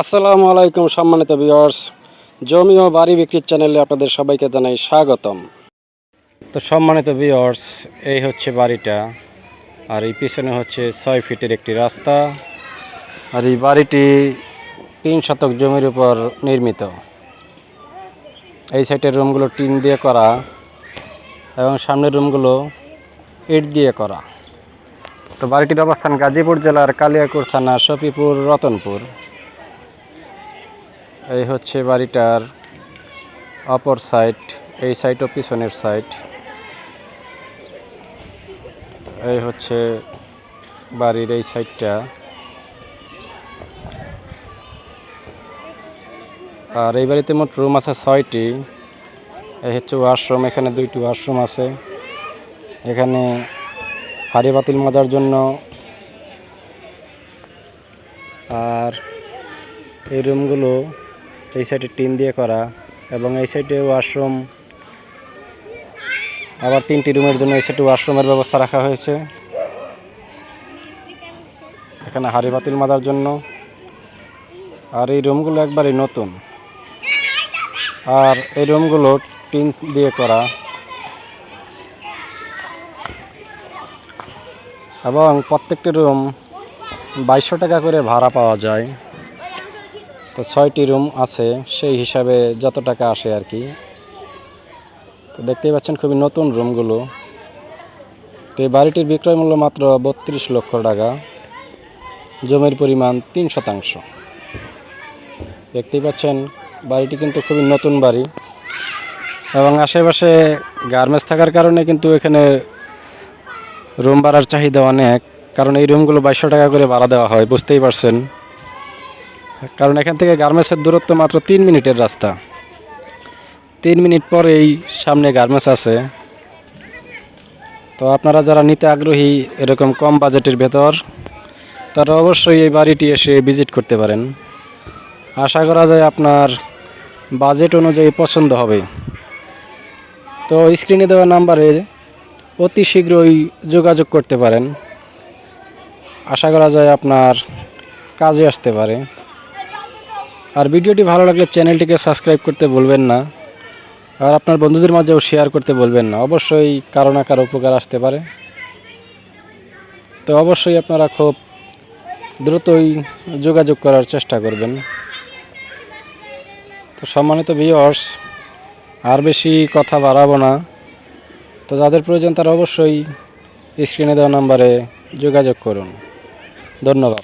আসসালামু আলাইকুম সম্মানিত ভিউয়ার্স, জমি ও বাড়ি বিক্রির চ্যানেলে আপনাদের সবাইকে জানাই স্বাগতম। তো সম্মানিত ভিউয়ার্স, এই হচ্ছে বাড়িটা, আর এই পিছনে হচ্ছে 6 ফিটের একটি রাস্তা। আর এই বাড়িটি 3 শতক জমির উপর নির্মিত। এই সাইডের রুমগুলো টিন দিয়ে করা এবং সামনের রুমগুলো ইট দিয়ে করা। তো বাড়িটির অবস্থান গাজীপুর জেলার কালিয়াকৈর থানা, শফিপুর, রতনপুর। এই হচ্ছে বাড়িটার অপর সাইড, এই সাইড ও পিছনের সাইড। এই হচ্ছে বাড়ির এই সাইডটা। আর এই বাড়িতে মোট রুম আছে 6টি। এই হচ্ছে ওয়াশরুম, এখানে 2টি ওয়াশরুম আছে। এখানে হাঁড়ি পাতিল মাজার জন্য। আর এই রুমগুলো এই সাইডে টিন দিয়ে করা, এবং এই সাইডে ওয়াশরুম, আবার 3টি রুমের জন্য এই সাইডে ওয়াশরুমের ব্যবস্থা রাখা হয়েছে। এখানে হাঁড়ি পাতিল মাজার জন্য। আর এই রুমগুলো একবারই নতুন, আর এই রুমগুলো টিন দিয়ে করা, এবং প্রত্যেকটি রুম 2200 টাকা করে ভাড়া পাওয়া যায়। তো 6টি রুম আছে, সেই হিসাবে যত টাকা আসে আর কি। তো দেখতেই পাচ্ছেন খুবই নতুন রুমগুলো। তো এই বাড়িটির বিক্রয় মূল্য মাত্র 32 লক্ষ টাকা। জমির পরিমাণ 3 শতাংশ। দেখতেই পাচ্ছেন বাড়িটি কিন্তু খুবই নতুন বাড়ি, এবং আশেপাশে গার্মেন্টস থাকার কারণে কিন্তু এখানে রুম ভাড়ার চাহিদা অনেক। কারণ এই রুমগুলো 2200 টাকা করে ভাড়া দেওয়া হয়, বুঝতেই পারছেন। কারণ এখান থেকে গার্মেন্টসের দূরত্ব মাত্র 3 মিনিটের রাস্তা। 3 মিনিট পরেই সামনে গার্মেন্টস আছে। তো আপনারা যারা নিতে আগ্রহী এরকম কম বাজেটের ভেতর, তারা অবশ্যই এই বাড়িটি এসে ভিজিট করতে পারেন। আশা করা যায় আপনার বাজেট অনুযায়ী পছন্দ হবে। তো স্ক্রিনে দেওয়া নাম্বারে অতি শীঘ্রই যোগাযোগ করতে পারেন। আশা করা যায় আপনার কাজে আসতে পারে। আর ভিডিওটি ভালো লাগলে চ্যানেলটিকে সাবস্ক্রাইব করতে ভুলবেন না, আর আপনার বন্ধুদের মাঝেও শেয়ার করতে বলবেন না। অবশ্যই কারো না কারো উপকার আসতে পারে। তো অবশ্যই আপনারা খুব দ্রুতই যোগাযোগ করার চেষ্টা করবেন। তো সম্মানিত ভিউয়ার্স, আর বেশি কথা বাড়াবো না। তো যাদের প্রয়োজন তারা অবশ্যই স্ক্রিনে দেওয়া নাম্বারে যোগাযোগ করুন। ধন্যবাদ।